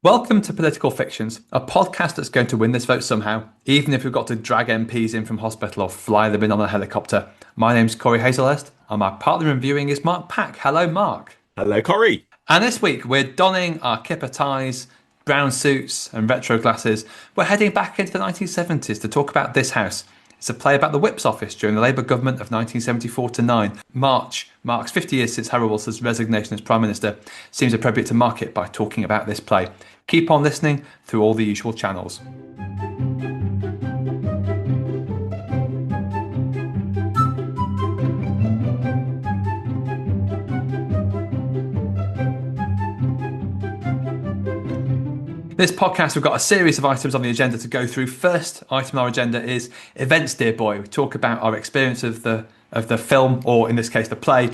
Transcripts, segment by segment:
Welcome to Political Fictions, a podcast that's going to win this vote somehow, even if we've got to drag MPs in from hospital or fly them in on a helicopter. My name's Corey Hazelhurst, and my partner in viewing is Mark Pack. Hello, Mark. Hello, Corey. And this week we're donning our kipper ties, brown suits, and retro glasses. We're heading back into the 1970s to talk about This House. It's a play about the Whip's office during the Labour government of 1974 to 9. March marks 50 years since Harold Wilson's resignation as Prime Minister. Seems appropriate to mark it by talking about this play. Keep on listening through all the usual channels. This podcast, we've got a series of items on the agenda to go through. First item on our agenda is events, dear boy. We talk about our experience of the film, or in this case, the play,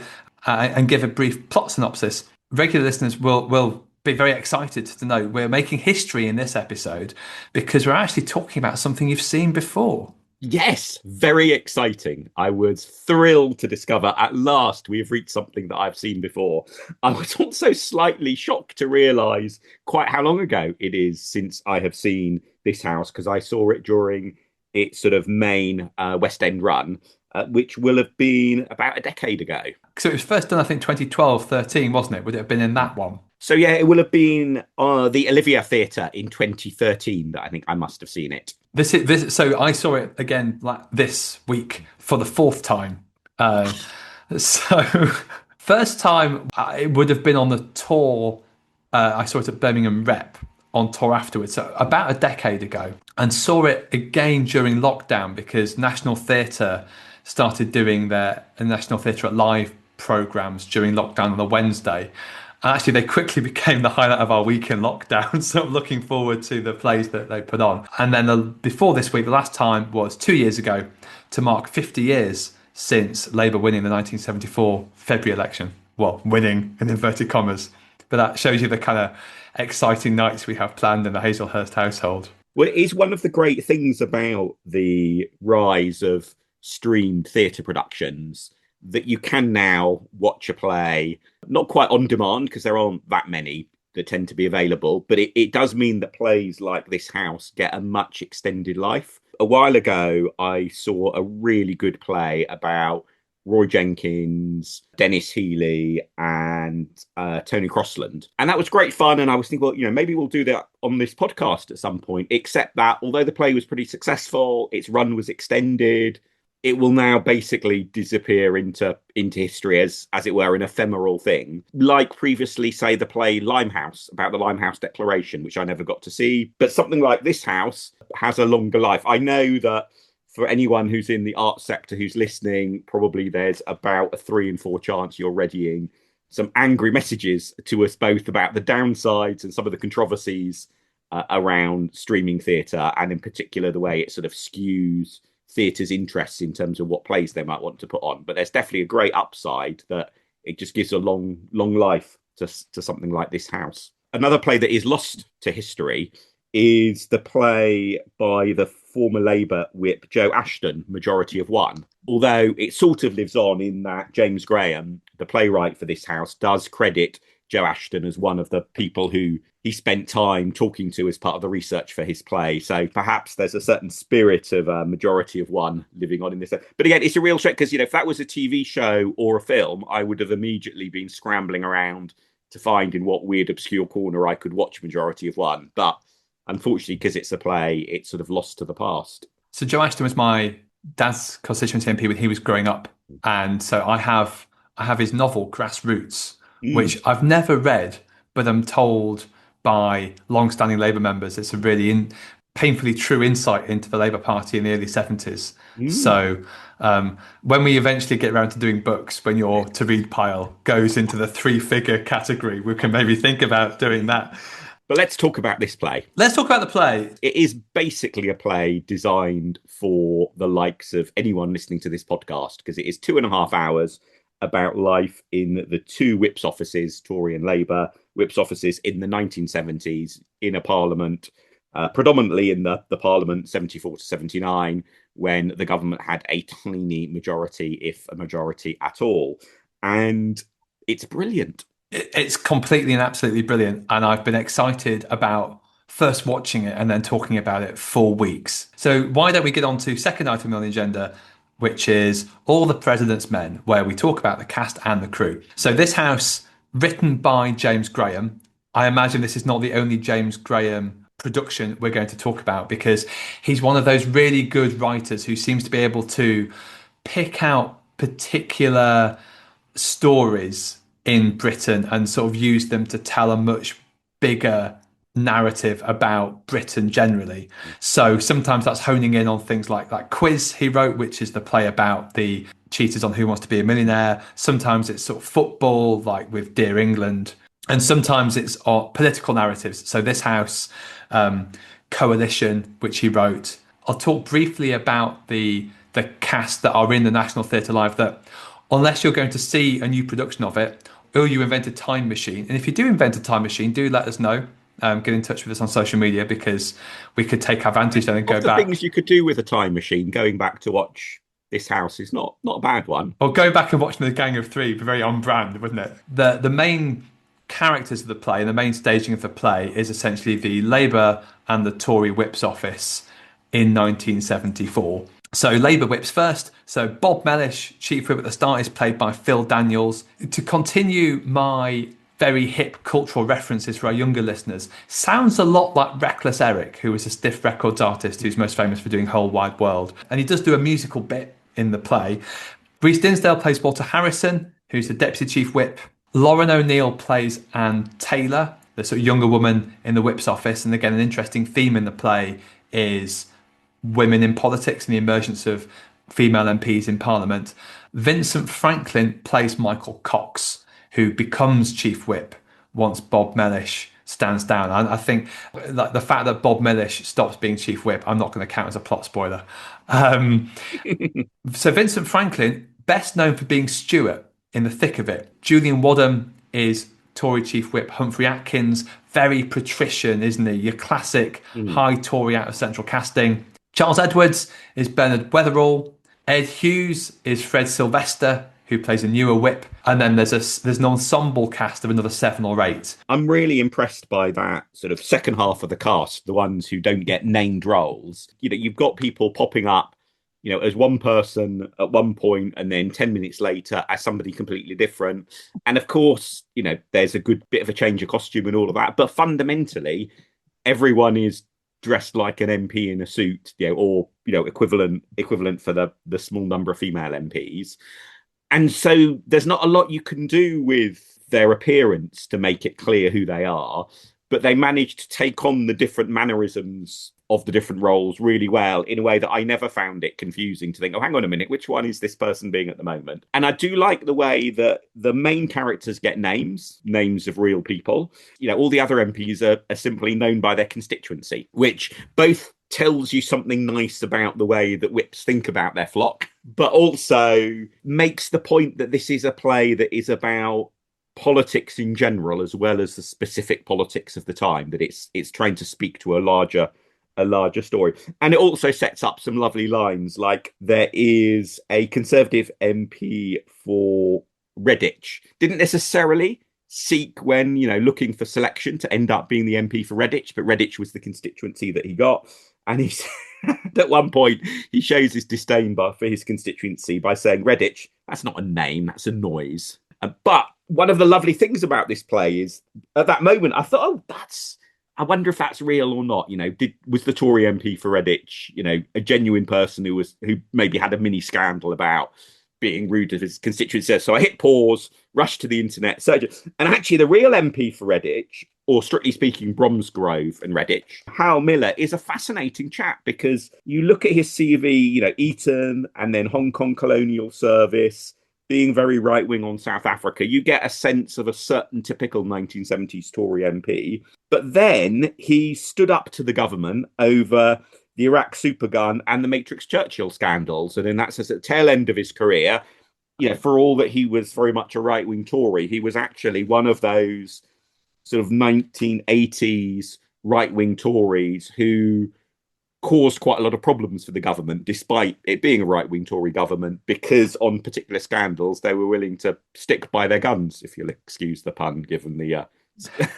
and give a brief plot synopsis. Regular listeners will be very excited to know we're making history in this episode because we're actually talking about something you've seen before. Yes, very exciting. I was thrilled to discover at last we have reached something that I've seen before. I was also slightly shocked to realise quite how long ago it is since I have seen This House, because I saw it during its sort of main West End run, which will have been about a decade ago. So it was first done, I think, 2012, 13, wasn't it? Would it have been in that one? So yeah, it will have been the Olivia Theatre in 2013 that I think I must have seen it. So I saw it again like this week for the fourth time. So first time it would have been on the tour. I saw it at Birmingham Rep on tour afterwards, so about a decade ago, and saw it again during lockdown because National Theatre started doing their National Theatre at Live programmes during lockdown on a Wednesday. And actually, they quickly became the highlight of our week in lockdown. So I'm looking forward to the plays that they put on. And then before this week, the last time was 2 years ago to mark 50 years since Labour winning the 1974 February election. Well, winning in inverted commas. But that shows you the kind of exciting nights we have planned in the Hazelhurst household. Well, it is one of the great things about the rise of streamed theatre productions that you can now watch a play, not quite on demand, because there aren't that many that tend to be available, but it does mean that plays like This House get a much extended life. A while ago, I saw a really good play about Roy Jenkins, Dennis Healy, and Tony Crossland. And that was great fun. And I was thinking, well, maybe we'll do that on this podcast at some point, except that although the play was pretty successful, its run was extended, it will now basically disappear into history as it were, an ephemeral thing. Like previously, say, the play Limehouse, about the Limehouse Declaration, which I never got to see. But something like This House has a longer life. I know that for anyone who's in the arts sector who's listening, probably there's about a 3 in 4 chance you're readying some angry messages to us both about the downsides and some of the controversies around streaming theatre, and in particular the way it sort of skews theatre's interests in terms of what plays they might want to put on. But there's definitely a great upside that it just gives a long life to something like This House. Another play that is lost to history is the play by the former Labour whip Joe Ashton, Majority of One. Although it sort of lives on in that James Graham, the playwright for This House, does credit Joe Ashton as one of the people who he spent time talking to as part of the research for his play. So perhaps there's a certain spirit of a Majority of One living on in this. But again, it's a real trick because, if that was a TV show or a film, I would have immediately been scrambling around to find in what weird, obscure corner I could watch Majority of One. But unfortunately, because it's a play, it's sort of lost to the past. So Joe Ashton was my dad's constituency MP when he was growing up. And so I have his novel, Grassroots, which I've never read, but I'm told by long-standing Labour members it's a really painfully true insight into the Labour Party in the early 70s. So when we eventually get around to doing books, when your to-read pile goes into the 3-figure category, we can maybe think about doing that. But let's talk about this play. Let's talk about the play. It is basically a play designed for the likes of anyone listening to this podcast, because it is 2.5 hours about life in the two Whip's offices, Tory and Labour, Whip's offices in the 1970s in a parliament, predominantly in the parliament 74 to 79, when the government had a tiny majority, if a majority at all. And it's brilliant. It's completely and absolutely brilliant, and I've been excited about first watching it and then talking about it for weeks. So why don't we get on to second item on the agenda, which is All the President's Men, where we talk about the cast and the crew. So this house, written by James Graham. I imagine this is not the only James Graham production we're going to talk about, because he's one of those really good writers who seems to be able to pick out particular stories in Britain and sort of use them to tell a much bigger narrative about Britain generally. So sometimes that's honing in on things like that quiz he wrote, which is the play about the cheaters on Who Wants to Be a Millionaire. Sometimes it's sort of football, like with Dear England. And sometimes it's political narratives. So this house, Coalition, which he wrote. I'll talk briefly about the cast that are in the National Theatre Live, that unless you're going to see a new production of it, or you invent a time machine. And if you do invent a time machine, do let us know. Get in touch with us on social media, because we could take advantage then and go Of the back. things you could do with a time machine, going back to watch this house is not a bad one. Or go back and watching the Gang of Three, be very on brand, wouldn't it? The main characters of the play and the main staging of the play is essentially the Labour and the Tory whips office in 1974. So Labour whips first. So Bob Mellish, Chief Whip at the start, is played by Phil Daniels. To continue my very hip cultural references for our younger listeners, sounds a lot like Reckless Eric, who was a Stiff Records artist who's most famous for doing Whole Wide World. And he does do a musical bit in the play. Rhys Dinsdale plays Walter Harrison, who's the Deputy Chief Whip. Lauren O'Neill plays Anne Taylor, the sort of younger woman in the Whip's office. And again, an interesting theme in the play is women in politics and the emergence of female MPs in Parliament. Vincent Franklin plays Michael Cox, who becomes Chief Whip once Bob Mellish stands down. I think like the fact that Bob Mellish stops being Chief Whip, I'm not going to count as a plot spoiler. So Vincent Franklin, best known for being Stuart in the thick of it. Julian Wadham is Tory Chief Whip Humphrey Atkins, very patrician, isn't he? Your classic Mm. high Tory out of central casting. Charles Edwards is Bernard Weatherall. Ed Hughes is Fred Sylvester, who plays a newer whip. And then there's an ensemble cast of another 7 or 8. I'm really impressed by that sort of second half of the cast, the ones who don't get named roles. You've got people popping up, as one person at one point, and then 10 minutes later as somebody completely different. And of course, there's a good bit of a change of costume and all of that. But fundamentally, everyone is dressed like an MP in a suit, or equivalent for the small number of female MPs. And so there's not a lot you can do with their appearance to make it clear who they are, but they managed to take on the different mannerisms of the different roles really well in a way that I never found it confusing to think, oh, hang on a minute, which one is this person being at the moment? And I do like the way that the main characters get names of real people. All the other MPs are simply known by their constituency, which both tells you something nice about the way that whips think about their flock, but also makes the point that this is a play that is about politics in general as well as the specific politics of the time, that it's trying to speak to a larger story. And it also sets up some lovely lines, like there is a Conservative MP for Redditch, didn't necessarily seek when looking for selection to end up being the MP for Redditch, but Redditch was the constituency that he got. And he's at one point he shows his disdain for his constituency by saying, Redditch, that's not a name, that's a noise. But one of the lovely things about this play is at that moment I thought, I wonder if that's real or not. Was the Tory MP for Redditch, a genuine person who maybe had a mini scandal about being rude to his constituency? So I hit pause, rushed to the internet, search it, and actually the real MP for Redditch, or strictly speaking, Bromsgrove and Redditch, Hal Miller, is a fascinating chap, because you look at his CV, Eton and then Hong Kong Colonial Service, being very right wing on South Africa, you get a sense of a certain typical 1970s Tory MP. But then he stood up to the government over the Iraq supergun and the Matrix Churchill scandals. And then that's at the tail end of his career. For all that he was very much a right wing Tory, he was actually one of those sort of 1980s right wing Tories who caused quite a lot of problems for the government, despite it being a right-wing Tory government, because on particular scandals they were willing to stick by their guns, if you'll excuse the pun, given the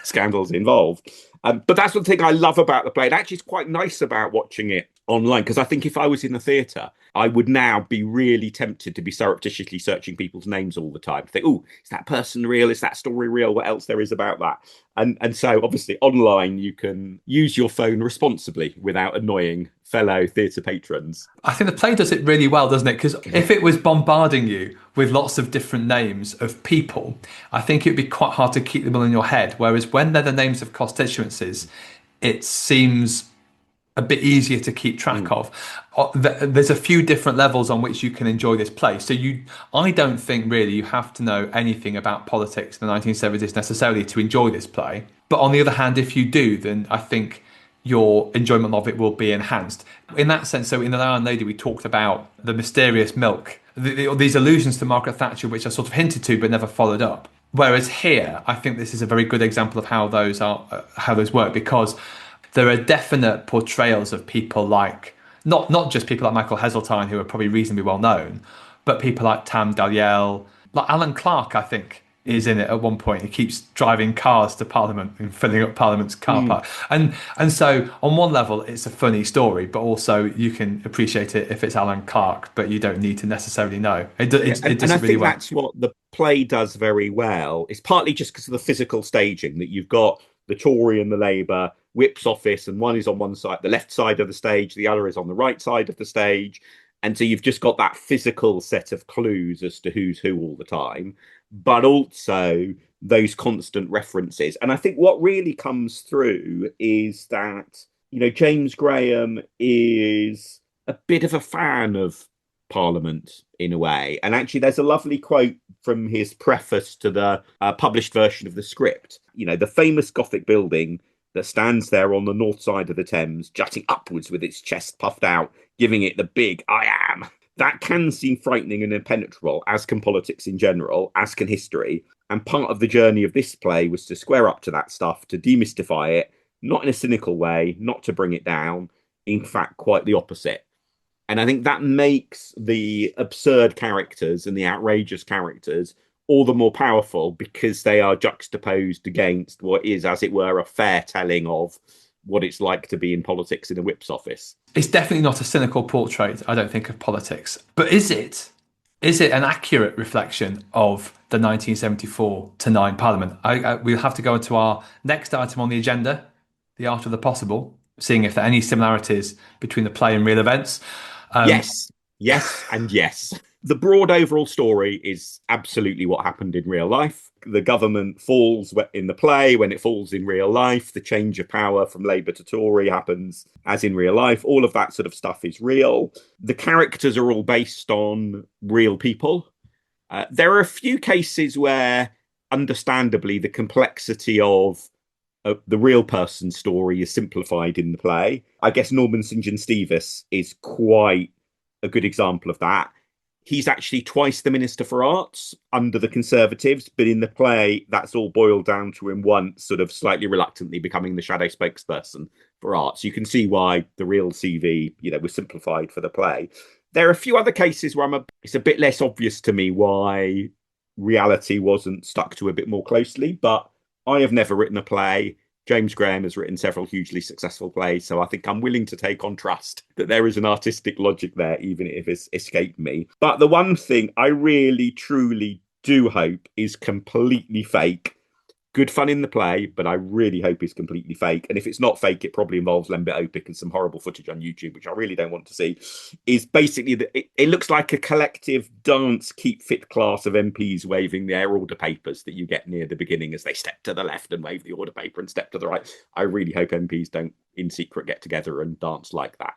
scandals involved. But that's the thing I love about the play. It actually is quite nice about watching it online, because I think if I was in the theatre, I would now be really tempted to be surreptitiously searching people's names all the time. Think, oh, is that person real? Is that story real? What else there is about that? And so obviously online you can use your phone responsibly without annoying fellow theatre patrons. I think the play does it really well, doesn't it? Because if it was bombarding you with lots of different names of people, I think it'd be quite hard to keep them all in your head. Whereas when they're the names of constituencies, it seems a bit easier to keep track of. There's a few different levels on which you can enjoy this play. I don't think really you have to know anything about politics in the 1970s necessarily to enjoy this play. But on the other hand, if you do, then I think your enjoyment of it will be enhanced. In that sense, so in The Iron Lady, we talked about the mysterious milk, these allusions to Margaret Thatcher, which are sort of hinted to but never followed up. Whereas here, I think this is a very good example of how those work, because there are definite portrayals of people like, not just people like Michael Heseltine, who are probably reasonably well known, but people like Tam Dalyell, like Alan Clark, I think, is in it at one point. He keeps driving cars to Parliament and filling up Parliament's car park. And so on one level, it's a funny story, but also you can appreciate it if it's Alan Clark, but you don't need to necessarily know. It does And it I really think well. that's what the play does very well. It's partly just because of the physical staging, that you've got the Tory and the Labour whip's office, and one is on one side, the left side of the stage, the other is on the right side of the stage. And so you've just got that physical set of clues as to who's who all the time, but also those constant references. And I think what really comes through is that, James Graham is a bit of a fan of Parliament in a way. And actually, there's a lovely quote from his preface to the published version of the script. The famous Gothic building that stands there on the north side of the Thames, jutting upwards with its chest puffed out, giving it the big "I am." That can seem frightening and impenetrable, as can politics in general, as can history. And part of the journey of this play was to square up to that stuff, to demystify it, not in a cynical way, not to bring it down, in fact, quite the opposite. And I think that makes the absurd characters and the outrageous characters all the more powerful, because they are juxtaposed against what is, as it were, a fair telling of what it's like to be in politics in a whip's office. It's definitely not a cynical portrait, I don't think, of politics. But is it? Is it an accurate reflection of the 1974 to 9 Parliament? We'll have to go into our next item on the agenda, the art of the possible, seeing if there are any similarities between the play and real events. Yes, yes, and yes. The broad overall story is absolutely what happened in real life. The government falls in the play when it falls in real life. The change of power from Labour to Tory happens as in real life. All of that sort of stuff is real. The characters are all based on real people. There are a few cases where, understandably, the complexity of the real person story is simplified in the play. I guess Norman St. John Stevens is quite a good example of that. He's actually twice the Minister for Arts under the Conservatives, but in the play, that's all boiled down to him once, sort of slightly reluctantly becoming the shadow spokesperson for arts. You can see why the real CV, was simplified for the play. There are a few other cases where it's a bit less obvious to me why reality wasn't stuck to a bit more closely, but I have never written a play. James Graham has written several hugely successful plays, so I think I'm willing to take on trust that there is an artistic logic there, even if it's escaped me. But the one thing I really, truly do hope is completely fake. Good fun in the play, but I really hope it's completely fake. And if it's not fake, it probably involves Lembit Opik and some horrible footage on YouTube, which I really don't want to see. Is basically it looks like a collective dance keep fit class of MPs waving their order papers that you get near the beginning as they step to the left and wave the order paper and step to the right. I really hope MPs don't in secret get together and dance like that.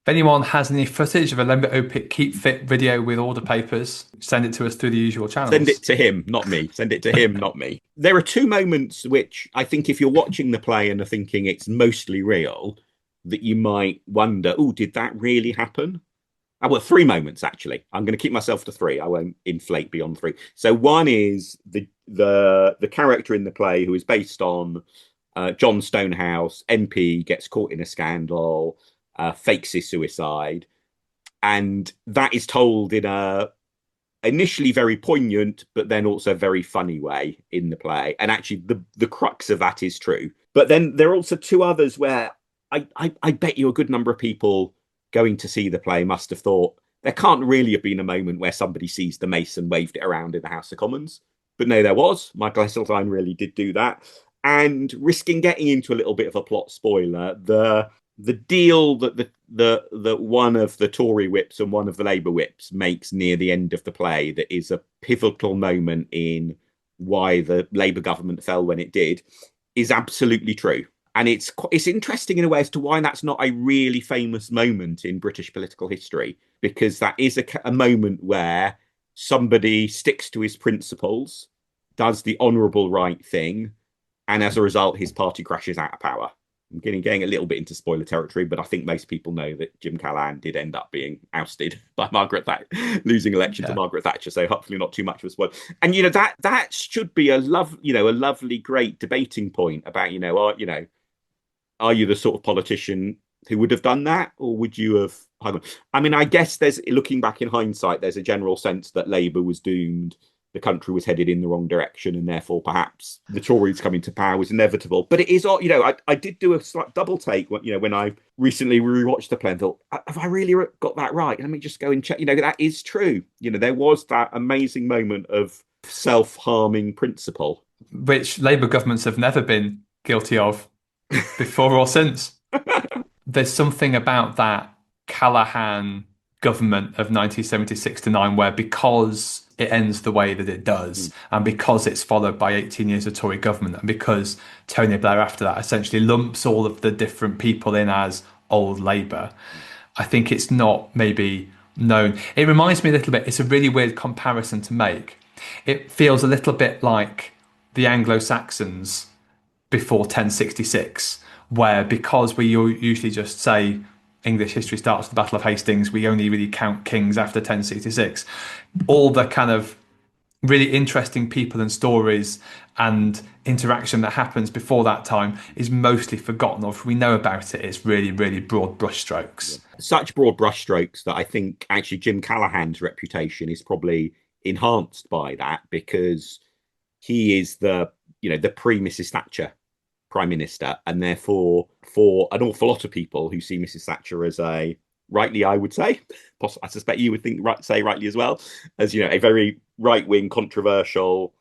If anyone has any footage of a Lembit Opik Keep Fit video with order papers, send it to us through the usual channels. Send it to him, not me. Send it to him, not me. There are two moments which I think if you're watching the play and are thinking it's mostly real, that you might wonder, oh, did that really happen? Well, three moments, actually. I'm going to keep myself to three. I won't inflate beyond three. So one is the character in the play who is based on John Stonehouse, MP, gets caught in a scandal, fakes his suicide, and that is told in a initially very poignant, but then also very funny way in the play. And actually, the crux of that is true. But then there are also two others where I bet you a good number of people going to see the play must have thought there can't really have been a moment where somebody seized the mace and waved it around in the House of Commons. But no, there was. Michael Heseltine really did do that. And risking getting into a little bit of a plot spoiler, the deal that the one of the Tory whips and one of the Labour whips makes near the end of the play, that is a pivotal moment in why the Labour government fell when it did, is absolutely true. And it's interesting in a way as to why that's not a really famous moment in British political history, because that is a moment where somebody sticks to his principles, does the honourable right thing, and as a result, his party crashes out of power. I'm getting a little bit into spoiler territory, but I think most people know that Jim Callaghan did end up being ousted by Margaret Thatcher, losing election to Margaret Thatcher. So hopefully not too much of a spoiler. And that should be a lovely, great debating point about are you the sort of politician who would have done that, or would you have? I mean, I guess there's, looking back in hindsight, there's a general sense that Labour was doomed. The country was headed in the wrong direction, and therefore perhaps the Tories coming to power was inevitable. But it is, I did do a slight double take when I recently rewatched the play and thought, have I really got that right? Let me just go and check. That is true. There was that amazing moment of self-harming principle, which Labour governments have never been guilty of before or since. There's something about that Callaghan government of 1976 to 9 where, because it ends the way that it does, and because it's followed by 18 years of Tory government, and because Tony Blair after that essentially lumps all of the different people in as old Labour, I think it's not maybe known. It reminds me a little bit, it's a really weird comparison to make. It feels a little bit like the Anglo-Saxons before 1066, where, because we usually just say English history starts with the Battle of Hastings, we only really count kings after 1066. All the kind of really interesting people and stories and interaction that happens before that time is mostly forgotten, or if we know about it, it's really, really broad brushstrokes. Such broad brushstrokes that I think actually Jim Callaghan's reputation is probably enhanced by that, because he is the pre-Mrs. Thatcher Prime Minister, and therefore for an awful lot of people who see Mrs. Thatcher as rightly, I would say, I suspect you would say rightly as well, as a very right-wing, controversial,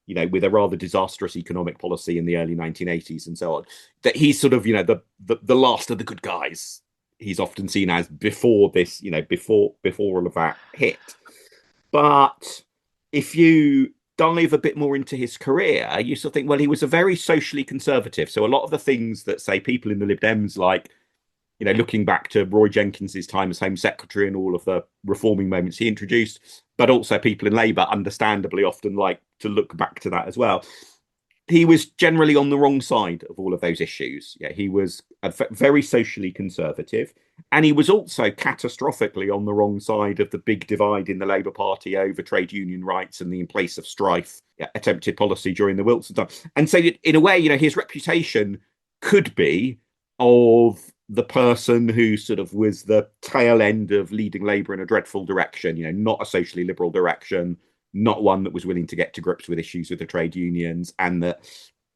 with a rather disastrous economic policy in the early 1980s and so on, that he's sort of the last of the good guys. He's often seen as before this, before all of that hit. But if you dive a bit more into his career, you sort of think, well, he was a very socially conservative. So a lot of the things that, say, people in the Lib Dems like, looking back to Roy Jenkins's time as Home Secretary and all of the reforming moments he introduced, but also people in Labour understandably often like to look back to that as well. He was generally on the wrong side of all of those issues. Yeah, he was very socially conservative, and he was also catastrophically on the wrong side of the big divide in the Labour Party over trade union rights and the in place of strife attempted policy during the Wilson time. And so, in a way, his reputation could be of the person who sort of was the tail end of leading Labour in a dreadful direction, not a socially liberal direction, not one that was willing to get to grips with issues with the trade unions,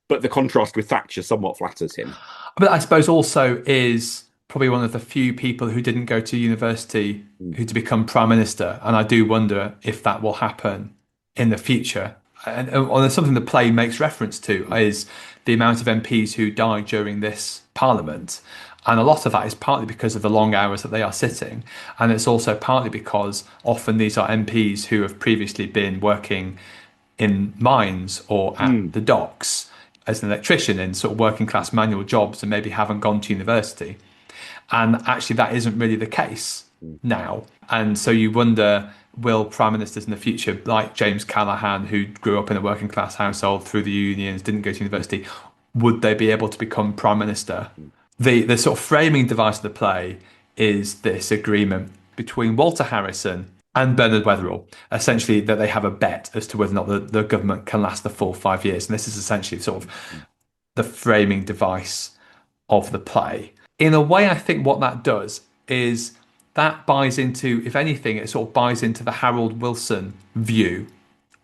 but the contrast with Thatcher somewhat flatters him. But I suppose also is probably one of the few people who didn't go to university who to become Prime Minister. And I do wonder if that will happen in the future. And something the play makes reference to is the amount of MPs who died during this Parliament. And a lot of that is partly because of the long hours that they are sitting. And it's also partly because often these are MPs who have previously been working in mines or at the docks as an electrician in sort of working class manual jobs and maybe haven't gone to university. And actually that isn't really the case now. And so you wonder, will prime ministers in the future, like James Callaghan, who grew up in a working class household through the unions, didn't go to university, would they be able to become prime minister? The sort of framing device of the play is this agreement between Walter Harrison and Bernard Weatherall, essentially that they have a bet as to whether or not the government can last the full 5 years. And this is essentially sort of the framing device of the play. In a way, I think what that does is that buys into, if anything, it sort of buys into the Harold Wilson view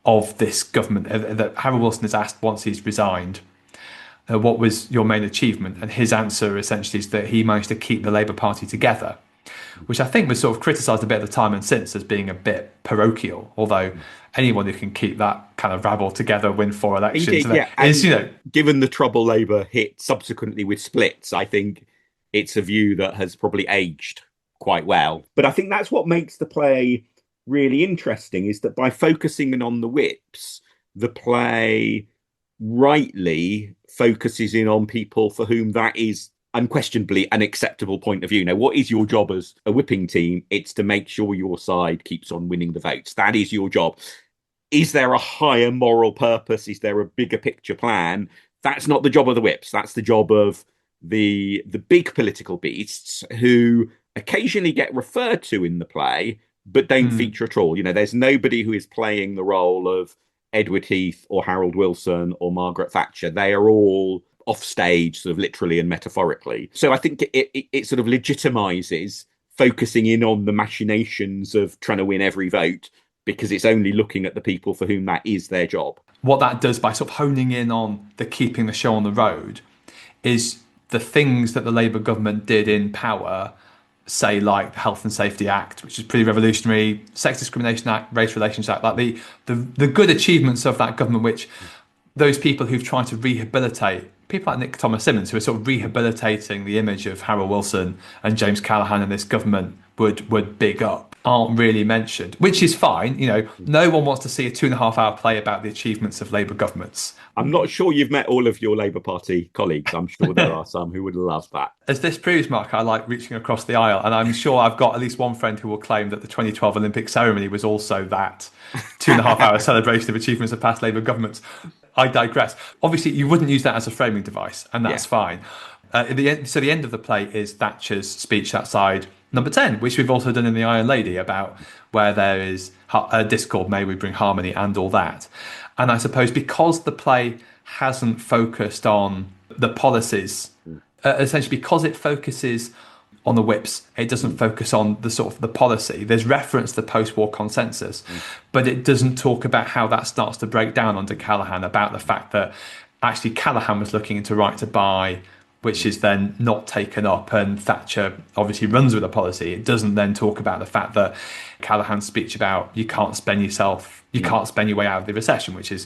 of this government. That Harold Wilson is asked once he's resigned, what was your main achievement? And his answer essentially is that he managed to keep the Labour Party together, which I think was sort of criticised a bit at the time and since as being a bit parochial. Although anyone who can keep that kind of rabble together, win 4 elections, Indeed, yeah. is, Given the trouble Labour hit subsequently with splits, I think it's a view that has probably aged quite well. But I think that's what makes the play really interesting, is that by focusing in on the whips, the play rightly focuses in on people for whom that is unquestionably an acceptable point of view. Now, what is your job as a whipping team? It's to make sure your side keeps on winning the votes. That is your job. Is there a higher moral purpose? Is there a bigger picture plan? That's not the job of the whips. That's the job of the big political beasts who occasionally get referred to in the play, but don't feature at all. There's nobody who is playing the role of Edward Heath or Harold Wilson or Margaret Thatcher. They are all off stage, sort of literally and metaphorically. So I think it sort of legitimizes focusing in on the machinations of trying to win every vote, because it's only looking at the people for whom that is their job. What that does by sort of honing in on the keeping the show on the road is the things that the Labour government did in power, say like the Health and Safety Act, which is pretty revolutionary, Sex Discrimination Act, Race Relations Act, like the good achievements of that government, which those people who've tried to rehabilitate, people like Nick Thomas Simmons, who are sort of rehabilitating the image of Harold Wilson and James Callaghan and this government would big up, aren't really mentioned, which is fine. No one wants to see a 2.5 hour play about the achievements of Labour governments. I'm not sure you've met all of your Labour Party colleagues. I'm sure there are some who would love that. As this proves, Mark, I like reaching across the aisle, and I'm sure I've got at least one friend who will claim that the 2012 Olympic ceremony was also that 2.5 hour celebration of achievements of past Labour governments. I digress. Obviously, you wouldn't use that as a framing device, and that's fine. The end of the play is Thatcher's speech outside Number 10, which we've also done in The Iron Lady, about where there is a discord, may we bring harmony and all that. And I suppose because the play hasn't focused on the policies, essentially because it focuses on the whips, it doesn't focus on the sort of the policy. There's reference to the post-war consensus, but it doesn't talk about how that starts to break down under Callaghan, about the fact that actually Callaghan was looking into right to buy, which is then not taken up, and Thatcher obviously runs with the policy. It doesn't then talk about the fact that Callaghan's speech about you can't spend your way out of the recession, which is,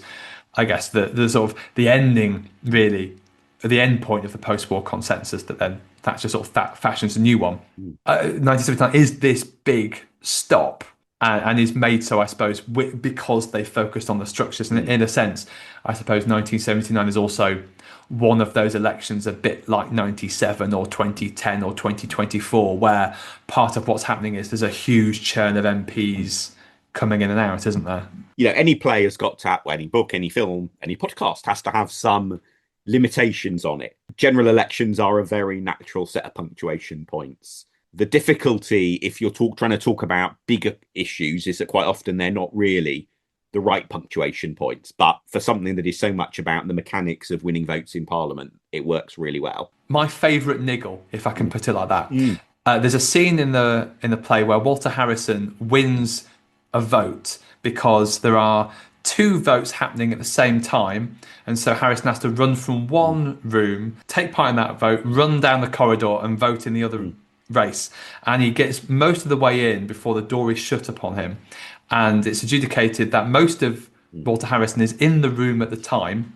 I guess, the sort of the ending, really, the end point of the post-war consensus that then Thatcher sort of fashions a new one. 1979 is this big stop, and is made so, I suppose, because they focused on the structures. And in a sense, I suppose 1979 is also one of those elections a bit like 97 or 2010 or 2024, where part of what's happening is there's a huge churn of MPs coming in and out, isn't there? Any play has got to have, any book, any film, any podcast has to have some limitations on it. General elections are a very natural set of punctuation points. The difficulty, if you're trying to talk about bigger issues, is that quite often they're not really the right punctuation points. But for something that is so much about the mechanics of winning votes in Parliament, it works really well. My favourite niggle, if I can put it like that, there's a scene in the play where Walter Harrison wins a vote because there are 2 votes happening at the same time, and so Harrison has to run from one room, take part in that vote, run down the corridor and vote in the other race, and he gets most of the way in before the door is shut upon him, and it's adjudicated that most of Walter Harrison is in the room at the time,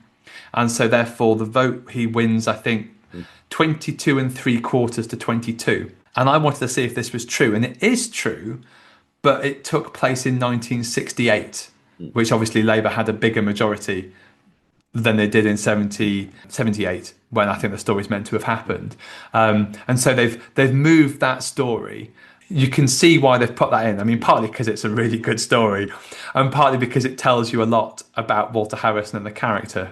and so therefore the vote he wins, I think, 22 3/4 to 22. And I wanted to see if this was true, and it is true, but it took place in 1968, which obviously Labour had a bigger majority than they did in 78, when I think the story's meant to have happened. And so they've moved that story. You can see why they've put that in. I mean, partly because it's a really good story, and partly because it tells you a lot about Walter Harrison and the character.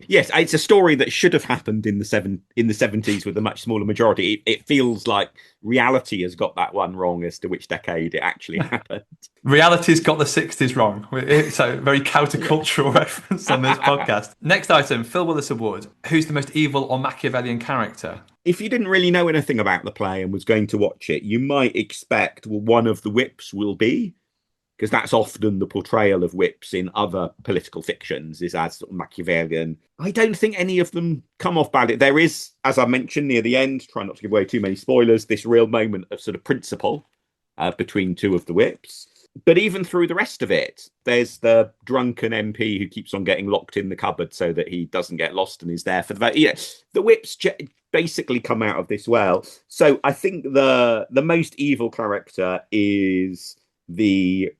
Yes, it's a story that should have happened in the 70s with a much smaller majority. It feels like reality has got that one wrong as to which decade it actually happened. Reality's got the 60s wrong. It's a very countercultural reference on this podcast. Next item, Phil Woolas Award. Who's the most evil or Machiavellian character? if you didn't really know anything about the play and was going to watch it, you might expect, well, one of the whips will be, because that's often the portrayal of whips in other political fictions, is as sort of Machiavellian. I don't think any of them come off badly. There is, as I mentioned near the end, try not to give away too many spoilers, this real moment of sort of principle between two of the whips. But even through the rest of it, there's the drunken MP who keeps on getting locked in the cupboard so that he doesn't get lost and is there for the vote. Yeah, the whips basically come out of this well. So I think the most evil character is the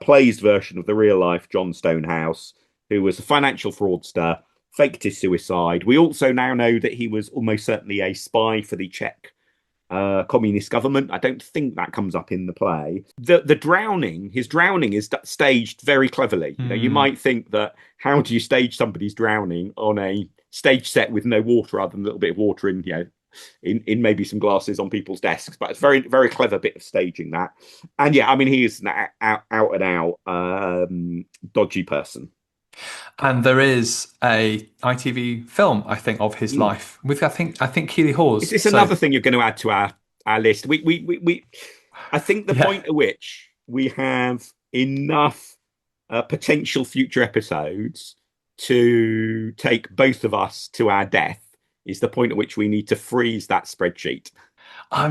play's version of the real life John Stonehouse, who was a financial fraudster, faked his suicide. We also now know that he was almost certainly a spy for the Czech communist government. I don't think that comes up in the play. The drowning, his drowning is staged very cleverly. You know, you might think that how do you stage somebody's drowning on a stage set with no water other than a little bit of water in, you know, in maybe some glasses on people's desks, but it's very, very clever bit of staging that. And yeah, I mean, he is an out and out dodgy person. And there is a ITV film, I think, of his life with I think Keeley Hawes. It's So another thing you're going to add to our list. We I think the yeah, point at which we have enough potential future episodes to take both of us to our death is the point at which we need to freeze that spreadsheet. I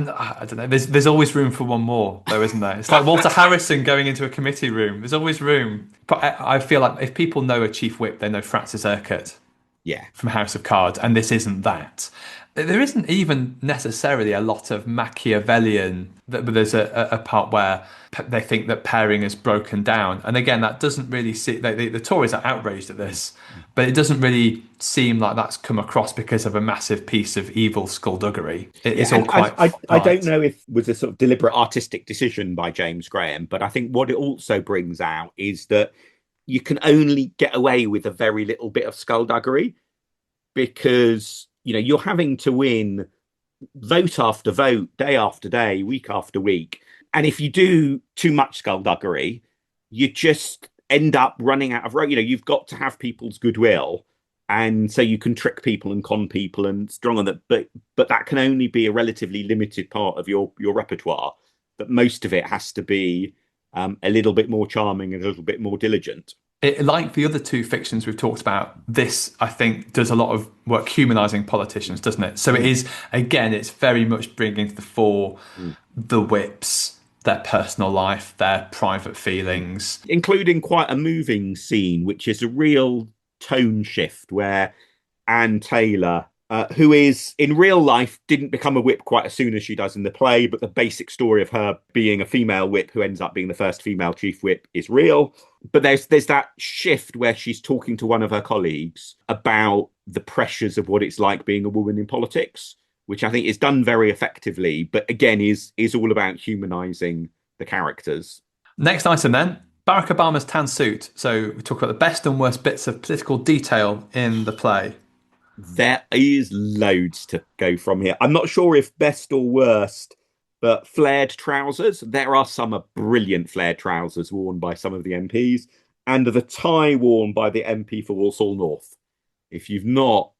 don't know. There's always room for one more, though, isn't there? It's like Walter Harrison going into a committee room. There's always room. But I feel like if people know a chief whip, they know Francis Urquhart Yeah. from House of Cards, and this isn't that. There isn't even necessarily a lot of Machiavellian. But there's a part where they think that pairing is broken down, and again, that doesn't really see. The Tories are outraged at this, but it doesn't really seem like that's come across because of a massive piece of evil skullduggery. Yeah, It's all and quite I don't light. know if it was a sort of deliberate artistic decision by James Graham, but I think what it also brings out is that you can only get away with a very little bit of skullduggery because you know you're having to win vote after vote, day after day, week after week, and if you do too much skullduggery, you just end up running out of road. You know, you've got to have people's goodwill, and so you can trick people and con people and strong on that. But that can only be a relatively limited part of your repertoire. But most of it has to be a little bit more charming and a little bit more diligent. Like the other two fictions we've talked about, this I think does a lot of work humanizing politicians, doesn't it? So it Mm, is again, it's very much bringing to the fore mm, the whips, their personal life, their private mm. feelings. Including quite a moving scene, which is a real tone shift where Anne Taylor, who is in real life didn't become a whip quite as soon as she does in the play, but the basic story of her being a female whip who ends up being the first female chief whip is real. But there's that shift where she's talking to one of her colleagues about the pressures of what it's like being a woman in politics, which I think is done very effectively, but again is all about humanizing the characters. Next item then. Barack Obama's tan suit. So we talk about the best and worst bits of political detail in the play. There is loads to go from here. I'm not sure if best or worst, but flared trousers. There are some brilliant flared trousers worn by some of the MPs, and the tie worn by the MP for Walsall North. If you've not,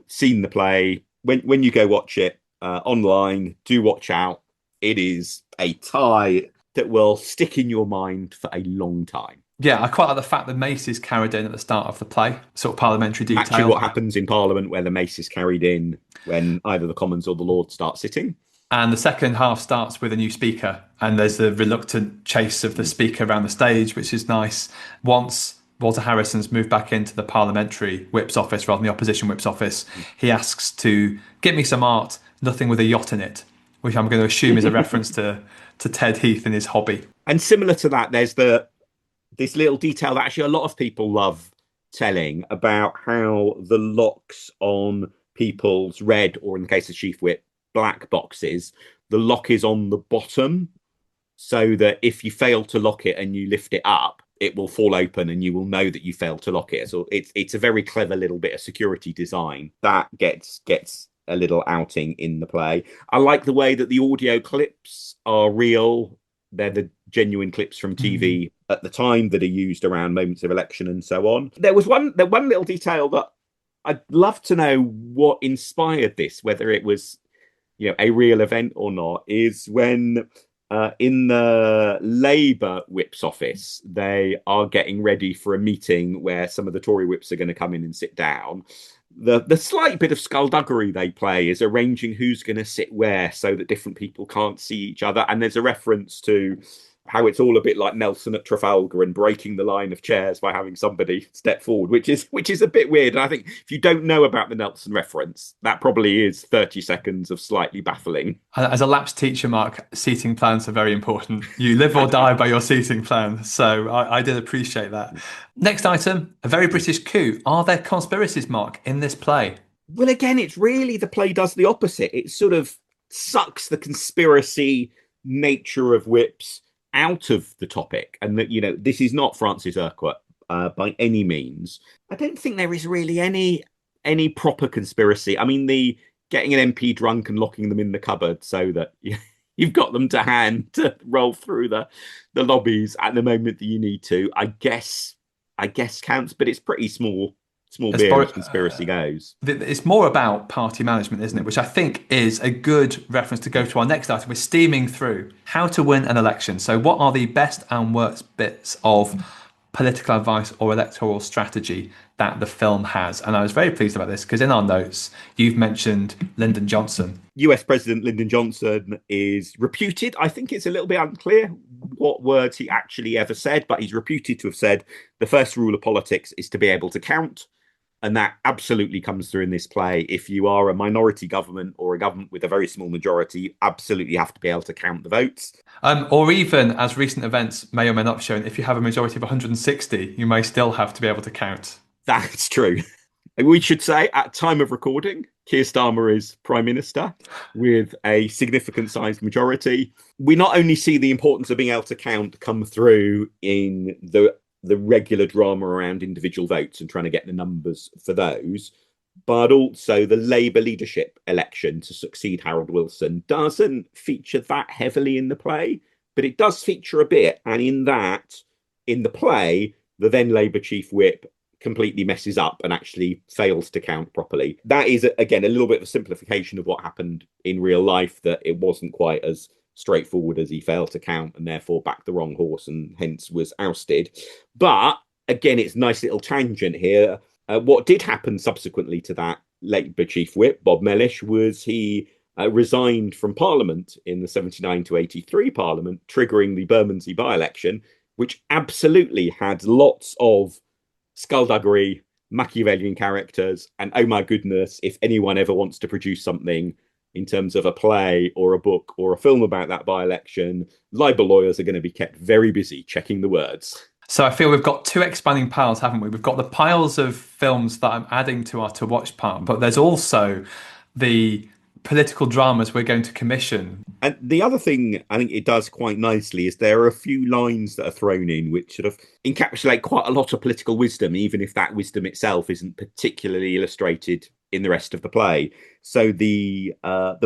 seen the play, when you go watch it online, do watch out. It is a tie that will stick in your mind for a long time. Yeah, I quite like the fact that mace is carried in at the start of the play, sort of parliamentary Matching detail. what happens in Parliament, where the mace is carried in when either the Commons or the Lords start sitting. And the second half starts with a new speaker, and there's the reluctant chase of the Mm. speaker around the stage, which is nice. Once Walter Harrison's moved back into the parliamentary whip's office rather than the opposition whip's office, he asks to get me some art, nothing with a yacht in it, which I'm going to assume is a reference to Ted Heath and his hobby. And similar to that, there's this little detail that actually a lot of people love telling about how the locks on people's red, or in the case of Chief Whip, black boxes, the lock is on the bottom so that if you fail to lock it and you lift it up, it will fall open and you will know that you failed to lock it. So it's a very clever little bit of security design that gets a little outing in the play. I like the way that the audio clips are real. They're the genuine clips from TV at the time that are used around moments of election and so on. There was one little detail that I'd love to know what inspired this, whether it was, a real event or not, is when in the Labour whip's office, they are getting ready for a meeting where some of the Tory whips are going to come in and sit down. The slight bit of skullduggery they play is arranging who's going to sit where so that different people can't see each other. And there's a reference to how it's all a bit like Nelson at Trafalgar and breaking the line of chairs by having somebody step forward, which is a bit weird. And I think if you don't know about the Nelson reference, that probably is 30 seconds of slightly baffling. As a lapsed teacher, Mark, seating plans are very important. You live or die by your seating plan. So I did appreciate that. Next item, a very British coup. Are there conspiracies, Mark, in this play? Well, again, it's really the play does the opposite. It sort of sucks the conspiracy nature of whips out of the topic, and that this is not Francis Urquhart by any means. I don't think there is really any proper conspiracy. I mean, the getting an MP drunk and locking them in the cupboard so that you've got them to hand to roll through the lobbies at the moment that you need to. I guess counts, but it's pretty small beer as conspiracy goes. It's more about party management, isn't it? Which I think is a good reference to go to our next item. We're steaming through how to win an election. So what are the best and worst bits of political advice or electoral strategy that the film has? And I was very pleased about this because in our notes, you've mentioned Lyndon Johnson. US President Lyndon Johnson is reputed, I think it's a little bit unclear what words he actually ever said, but he's reputed to have said the first rule of politics is to be able to count. And that absolutely comes through in this play. If you are a minority government or a government with a very small majority, you absolutely have to be able to count the votes. Or even, as recent events may or may not have shown, if you have a majority of 160, you may still have to be able to count. That's true. We should say, at time of recording, Keir Starmer is Prime Minister with a significant sized majority. We not only see the importance of being able to count come through in the regular drama around individual votes and trying to get the numbers for those, but also the Labour leadership election to succeed Harold Wilson doesn't feature that heavily in the play, but it does feature a bit. And in the play, the then Labour chief whip completely messes up and actually fails to count properly. That is, again, a little bit of a simplification of what happened in real life, that it wasn't quite as straightforward as he failed to count and therefore backed the wrong horse and hence was ousted. But again, it's a nice little tangent here. What did happen subsequently to that Labour chief whip, Bob Mellish, was he resigned from Parliament in the 79 to 83 Parliament, triggering the Bermondsey by-election, which absolutely had lots of skullduggery, Machiavellian characters, and oh my goodness, if anyone ever wants to produce something in terms of a play or a book or a film about that by-election, libel lawyers are going to be kept very busy checking the words. So I feel we've got two expanding piles, haven't we? We've got the piles of films that I'm adding to our to watch pile, but there's also the political dramas we're going to commission. And the other thing I think it does quite nicely is there are a few lines that are thrown in which sort of encapsulate quite a lot of political wisdom, even if that wisdom itself isn't particularly illustrated in the rest of the play. So the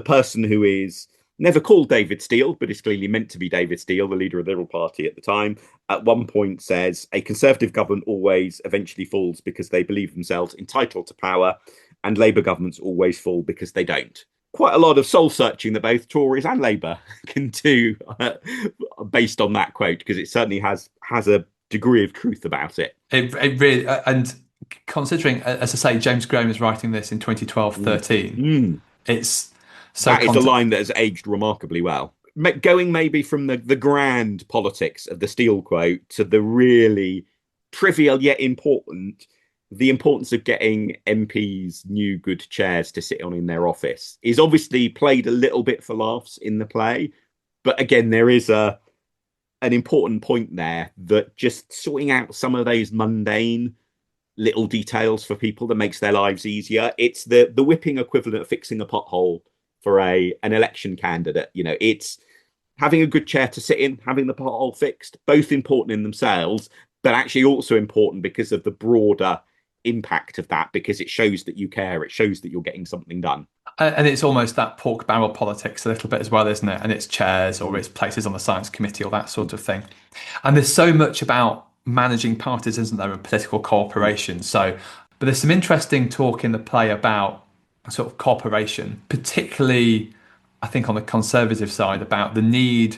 person who is never called David Steele, but is clearly meant to be David Steele, the leader of the Liberal Party at the time, at one point says, a Conservative government always eventually falls because they believe themselves entitled to power, and Labour governments always fall because they don't. Quite a lot of soul searching that both Tories and Labour can do based on that quote, because it certainly has a degree of truth about it. It really, and considering, as I say, James Graham is writing this in 2012-13, it's so that is a line that has aged remarkably well. Going maybe from the grand politics of the Steele quote to the really trivial yet important, the importance of getting MPs new good chairs to sit on in their office is obviously played a little bit for laughs in the play. But again, there is an important point there that just sorting out some of those mundane little details for people that makes their lives easier. It's the whipping equivalent of fixing a pothole for an election candidate. It's having a good chair to sit in, having the pothole fixed, both important in themselves, but actually also important because of the broader impact of that, because it shows that you care, it shows that you're getting something done. And it's almost that pork barrel politics a little bit as well, isn't it? And it's chairs or it's places on the science committee or that sort of thing. And there's so much about managing parties, isn't there, and political cooperation. So But there's some interesting talk in the play about sort of cooperation, particularly, I think, on the Conservative side, about the need,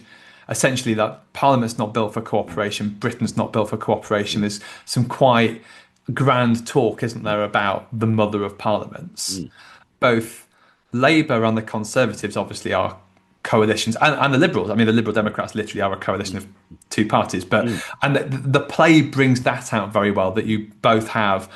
essentially, that Parliament's not built for cooperation, Britain's not built for cooperation. There's some quite grand talk, isn't there, about the mother of parliaments. Mm, Both Labour and the Conservatives obviously are coalitions, and the Liberals. I mean, the Liberal Democrats literally are a coalition of two parties. But mm, and the play brings that out very well. That you both have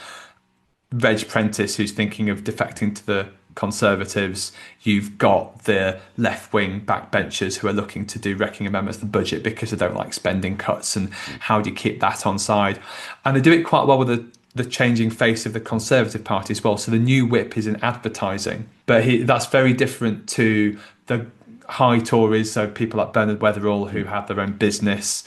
Reg Prentice, who's thinking of defecting to the Conservatives. You've got the left wing backbenchers who are looking to do wrecking amendments to the budget because they don't like spending cuts. And how do you keep that on side? And they do it quite well with the changing face of the Conservative Party as well. So the new whip is in advertising, but that's very different to the high Tories. So people like Bernard Weatherall who have their own business,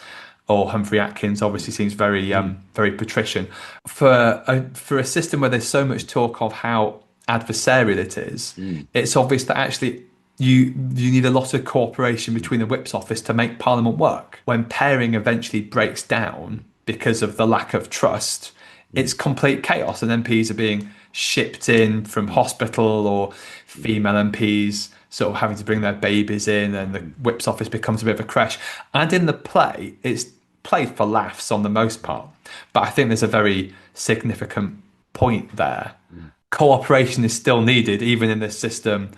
or Humphrey Atkins obviously seems very very patrician. For a system where there's so much talk of how adversarial it is, mm, it's obvious that actually you need a lot of cooperation between the Whip's office to make Parliament work. When pairing eventually breaks down because of the lack of trust, it's complete chaos, and MPs are being shipped in from hospital, or female MPs sort of having to bring their babies in, and the Whip's office becomes a bit of a crash. And in the play, it's played for laughs on the most part, but I think there's a very significant point there. mm, Cooperation is still needed, even in this system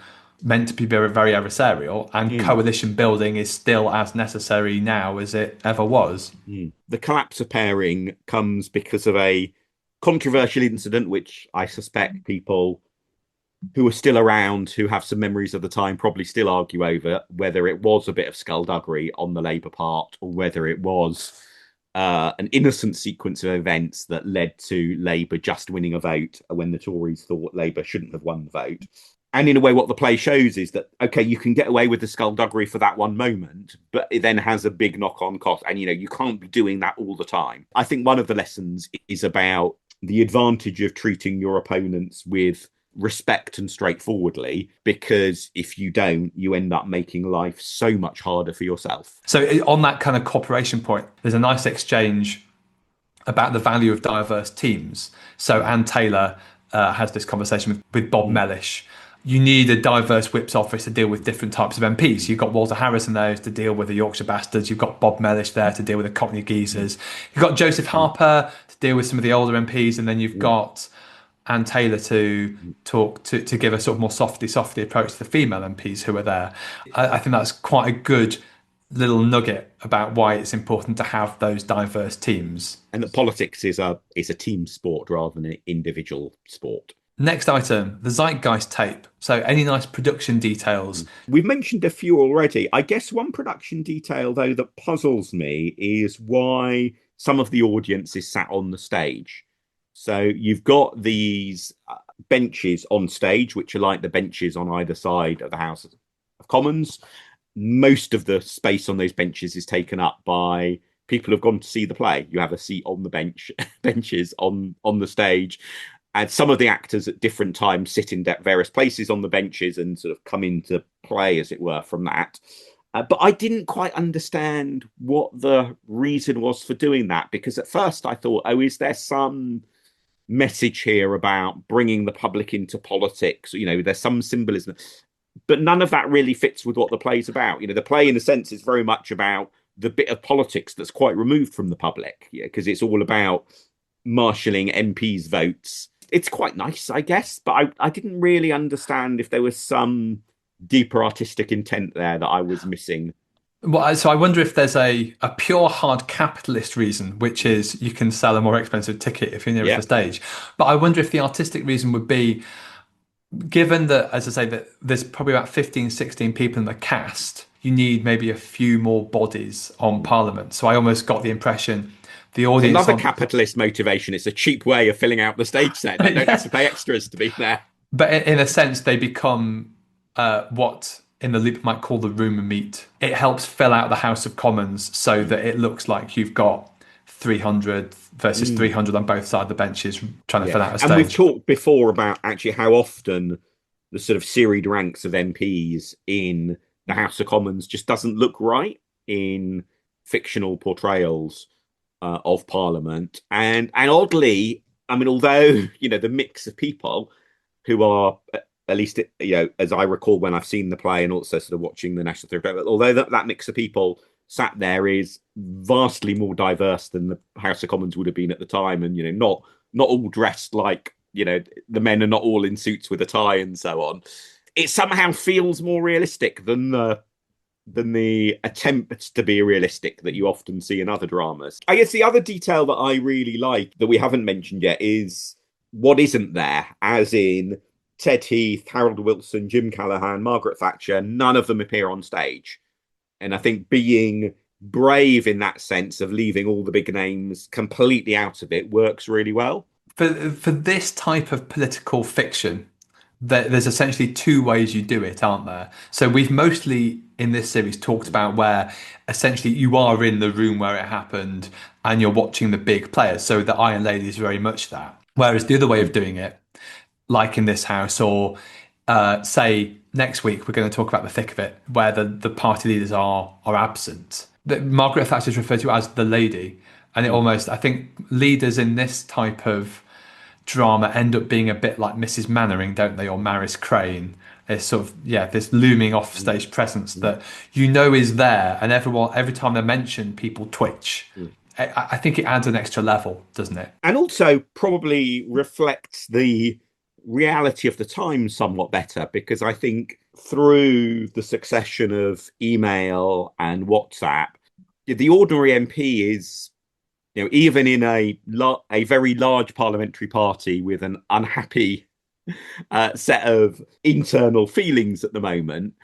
meant to be very, very adversarial, and mm, coalition building is still as necessary now as it ever was. mm. The collapse of pairing comes because of a controversial incident, which I suspect people who are still around, who have some memories of the time, probably still argue over whether it was a bit of skullduggery on the Labour part, or whether it was an innocent sequence of events that led to Labour just winning a vote when the Tories thought Labour shouldn't have won the vote. And in a way, what the play shows is that, okay, you can get away with the skullduggery for that one moment, but it then has a big knock-on cost. And, you can't be doing that all the time. I think one of the lessons is about the advantage of treating your opponents with respect and straightforwardly, because if you don't, you end up making life so much harder for yourself. So on that kind of cooperation point, there's a nice exchange about the value of diverse teams. So Anne Taylor has this conversation with Bob Mellish. You need a diverse Whip's office to deal with different types of MPs. You've got Walter Harrison there to deal with the Yorkshire Bastards. You've got Bob Mellish there to deal with the Cockney Geezers. You've got Joseph Harper to deal with some of the older MPs, and then you've got Anne Taylor to talk to give a sort of more softy approach to the female MPs who are there. I think that's quite a good little nugget about why it's important to have those diverse teams. And that politics is a team sport rather than an individual sport. Next item, the Zeitgeist tape. So any nice production details? We've mentioned a few already. I guess one production detail, though, that puzzles me is why some of the audience is sat on the stage. So you've got these benches on stage, which are like the benches on either side of the House of Commons. Most of the space on those benches is taken up by people who've gone to see the play. You have a seat on the benches on the stage. And some of the actors at different times sit in various places on the benches and sort of come into play, as it were, from that. But I didn't quite understand what the reason was for doing that, because at first I thought, oh, is there some message here about bringing the public into politics? There's some symbolism. But none of that really fits with what the play's about. The play, in a sense, is very much about the bit of politics that's quite removed from the public, because it's all about marshalling MPs' votes. It's quite nice, I guess, but I didn't really understand if there was some deeper artistic intent there that I was missing. Well, so I wonder if there's a pure hard capitalist reason, which is you can sell a more expensive ticket if you're near the stage. But I wonder if the artistic reason would be, given that, as I say, that there's probably about 15, 16 people in the cast, you need maybe a few more bodies on Parliament. So I almost got the impression the audience... It's another capitalist motivation. It's a cheap way of filling out the stage set. They don't have to pay extras to be there. But in a sense, they become what in the loop might call the rumour meat. It helps fill out the House of Commons so that it looks like you've got 300 versus 300 on both sides of the benches trying to fill out a stage. And we've talked before about actually how often the sort of serried ranks of MPs in the House of Commons just doesn't look right in fictional portrayals of Parliament. And oddly, I mean, although, the mix of people who are, at least, as I recall when I've seen the play and also sort of watching the National Theatre, although that mix of people sat there is vastly more diverse than the House of Commons would have been at the time. And, not all dressed like, the men are not all in suits with a tie and so on. It somehow feels more realistic than the attempts to be realistic that you often see in other dramas. I guess the other detail that I really like that we haven't mentioned yet is what isn't there, as in Ted Heath, Harold Wilson, Jim Callaghan, Margaret Thatcher, none of them appear on stage. And I think being brave in that sense of leaving all the big names completely out of it works really well. For this type of political fiction, there's essentially two ways you do it, aren't there? So we've mostly in this series talked about where essentially you are in the room where it happened and you're watching the big players. So the Iron Lady is very much that. Whereas the other way of doing it, like in this house, or say next week we're going to talk about the thick of it, where the party leaders are absent. Margaret Thatcher is referred to as the lady, and it almost, I think leaders in this type of drama end up being a bit like Mrs. Mannering, don't they, or Maris Crane? It's sort of, yeah, this looming offstage presence that is there, and every time they're mentioned, people twitch. I think it adds an extra level, doesn't it? And also probably reflects the reality of the time somewhat better, because I think through the succession of email and WhatsApp, the ordinary MP is, even in a very large parliamentary party with an unhappy set of internal feelings at the moment,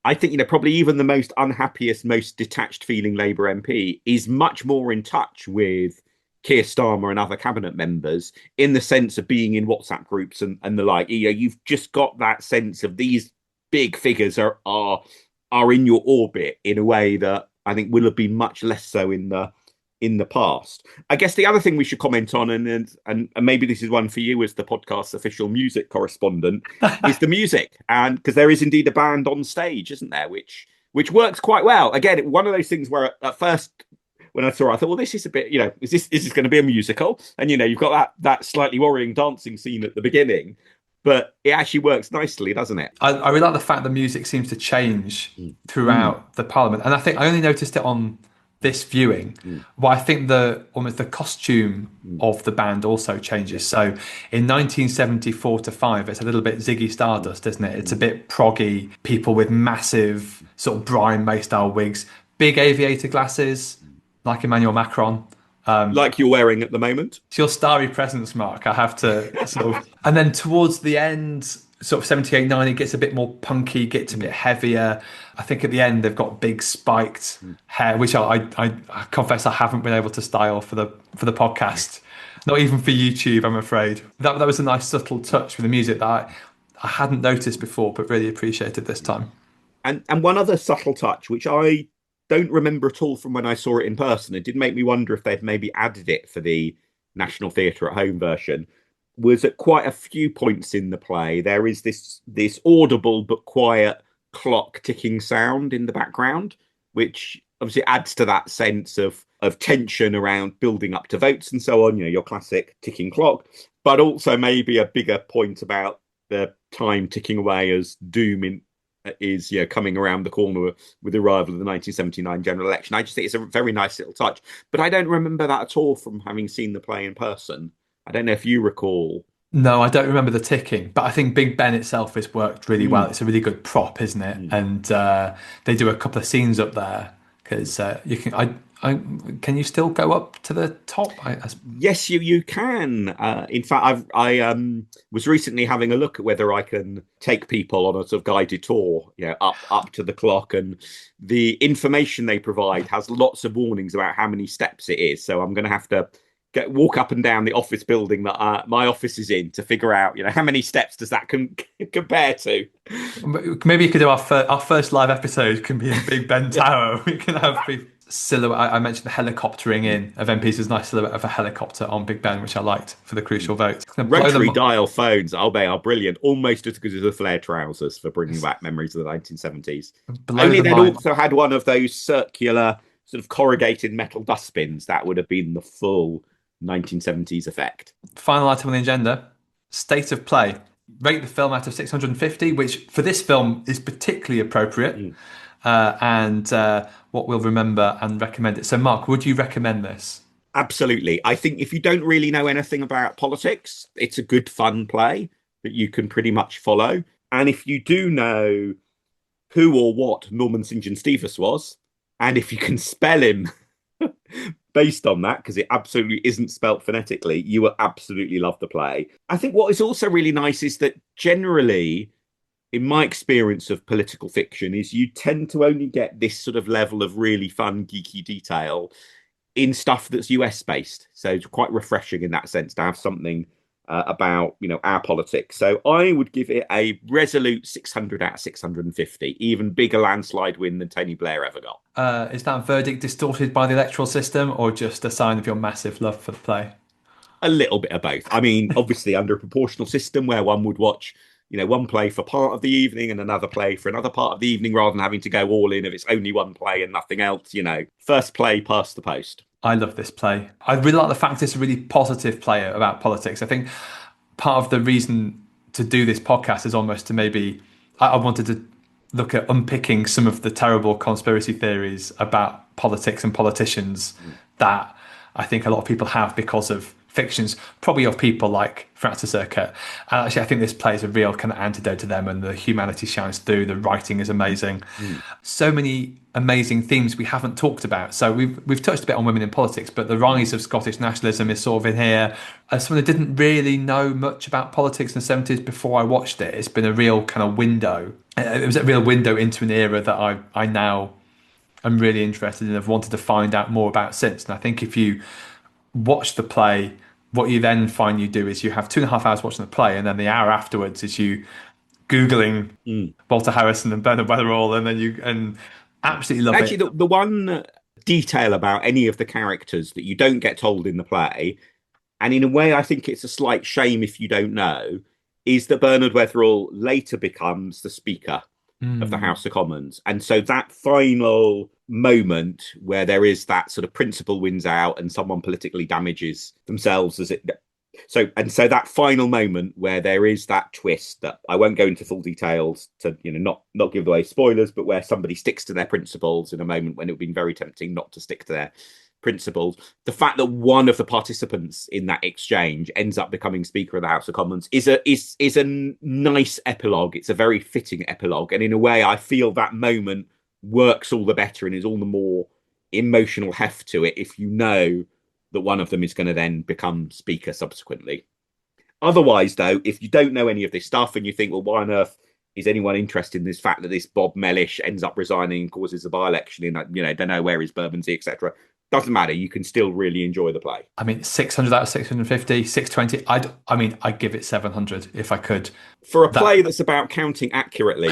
I think, probably even the most unhappiest, most detached feeling Labour MP is much more in touch with Keir Starmer and other cabinet members in the sense of being in WhatsApp groups and the like. You've just got that sense of these big figures are in your orbit in a way that I think will have been much less so in the past. I guess the other thing we should comment on, and maybe this is one for you as the podcast's official music correspondent, is the music. And because there is indeed a band on stage, isn't there, which works quite well. Again, one of those things where at first when I saw it, I thought, well, this is a bit, is this going to be a musical? And you've got that slightly worrying dancing scene at the beginning, but it actually works nicely, doesn't it? I really like the fact the music seems to change throughout the Parliament, and I think I only noticed it on this viewing. Well, I think almost the costume of the band also changes. So in 1974 to 5, it's a little bit Ziggy Stardust, isn't it? It's a bit proggy, people with massive sort of Brian May style wigs, big aviator glasses, like Emmanuel Macron. Like you're wearing at the moment. It's your starry presence, Mark. I have to sort of... And then towards the end, sort of 78, 9, it gets a bit more punky, gets a bit heavier. I think at the end they've got big spiked hair, which I confess I haven't been able to style for the podcast. Not even for YouTube, I'm afraid. That was a nice subtle touch with the music that I hadn't noticed before, but really appreciated this time. And one other subtle touch, which I don't remember at all from when I saw it in person, it did make me wonder if they'd maybe added it for the National Theatre at Home version, was at quite a few points in the play there is this audible but quiet clock ticking sound in the background, which obviously adds to that sense of tension around building up to votes and so on, your classic ticking clock, but also maybe a bigger point about the time ticking away as doom is coming around the corner with the arrival of the 1979 general election. I just think it's a very nice little touch, but I don't remember that at all from having seen the play in person. I don't know if you recall. No, I don't remember the ticking, but I think Big Ben itself has worked really well. It's a really good prop, isn't it? And they do a couple of scenes up there because you can. Can you still go up to the top? Yes, you can. In fact, I was recently having a look at whether I can take people on a sort of guided tour, up to the clock, and the information they provide has lots of warnings about how many steps it is. So I'm going to have to walk up and down the office building that my office is in to figure out, how many steps does that compare to. Maybe you could do our first live episode can be in Big Ben Tower. We can have silhouette. I mentioned the helicoptering in of MPs. There's a nice silhouette of a helicopter on Big Ben, which I liked for the crucial vote. Rotary dial phones, they are brilliant. Almost as good as the flare trousers for bringing back memories of the 1970s. Only they'd also had one of those circular sort of corrugated metal dustbins. That would have been the full 1970s effect. Final item on the agenda, state of play. Rate the film out of 650, which for this film is particularly appropriate, Mm. and what we'll remember and recommend it. So, Mark, would you recommend this? Absolutely. I think if you don't really know anything about politics, it's a good fun play that you can pretty much follow. And if you do know who or what Norman St. John Stevens was, and if you can spell him based on that, because it absolutely isn't spelt phonetically, you will absolutely love the play. I think what is also really nice is that generally, in my experience of political fiction, is you tend to only get this sort of level of really fun, geeky detail in stuff that's US based. So it's quite refreshing in that sense to have something about our politics. So I would give it a resolute 600 out of 650, even bigger landslide win than Tony Blair ever got. Is that verdict distorted by the electoral system or just a sign of your massive love for the play? A little bit of both. I mean, obviously under a proportional system where one would watch one play for part of the evening and another play for another part of the evening rather than having to go all in if it's only one play and nothing else. First play past the post. I love this play. I really like the fact it's a really positive play about politics. I think part of the reason to do this podcast is almost to maybe I wanted to look at unpicking some of the terrible conspiracy theories about politics and politicians that I think a lot of people have because of fictions, probably of people like Francis Urquhart. And actually, I think this play is a real kind of antidote to them, and the humanity shines through. The writing is amazing. So many amazing themes we haven't talked about. So we've touched a bit on women in politics, but the rise of Scottish nationalism is sort of in here. As someone that didn't really know much about politics in the 70s before I watched it, it's been a real kind of window. It was a real window into an era that I now am really interested in. I've wanted to find out more about since. And I think if you watch the play, what you then find you do is you have 2.5 hours watching the play, and then the hour afterwards is you Googling Walter Harrison and Bernard Weatherall, and then you absolutely love Actually, it. the one detail about any of the characters that you don't get told in the play, and in a way I think it's a slight shame if you don't know, is that Bernard Weatherall later becomes the Speaker of the House of Commons. And so that final moment where there is that sort of principle wins out and someone politically damages themselves as it so that final moment where there is that twist that I won't go into full details to not give away spoilers, but where somebody sticks to their principles in a moment when it would have been very tempting not to stick to their principles. The fact that one of the participants in that exchange ends up becoming Speaker of the House of Commons is a nice epilogue. It's a very fitting epilogue, and in a way, I feel that moment works all the better and is all the more emotional heft to it if you know that one of them is going to then become Speaker subsequently. Otherwise, though, if you don't know any of this stuff and you think, well, why on earth is anyone interested in this fact that this Bob Mellish ends up resigning and causes a by-election in, don't know where his Bermondsey, etc. Doesn't matter. You can still really enjoy the play. I mean, 600 out of 650, 620. I'd give it 700 if I could. For a play that's about counting accurately,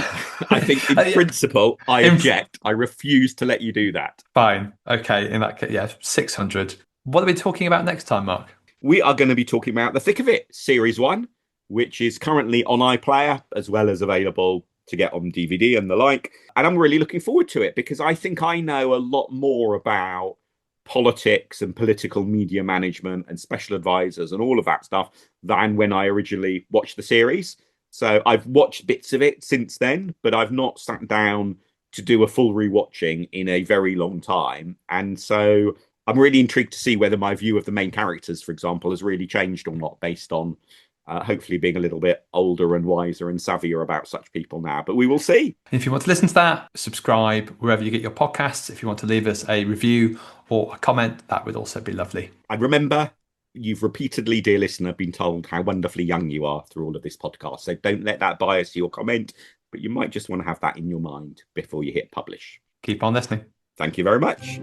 I think in principle, I object. I refuse to let you do that. Fine. Okay. In that case, yeah, 600. What are we talking about next time, Mark? We are going to be talking about The Thick of It, Series 1, which is currently on iPlayer, as well as available to get on DVD and the like. And I'm really looking forward to it because I think I know a lot more about politics and political media management and special advisors and all of that stuff than when I originally watched the series. So I've watched bits of it since then, but I've not sat down to do a full rewatching in a very long time. And so I'm really intrigued to see whether my view of the main characters, for example, has really changed or not based on hopefully being a little bit older and wiser and savvier about such people now. But we will see. If you want to listen to that, subscribe wherever you get your podcasts. If you want to leave us a review or a comment, that would also be lovely. And remember, you've repeatedly, dear listener, been told how wonderfully young you are through all of this podcast. So don't let that bias your comment, but you might just want to have that in your mind before you hit publish. Keep on listening. Thank you very much.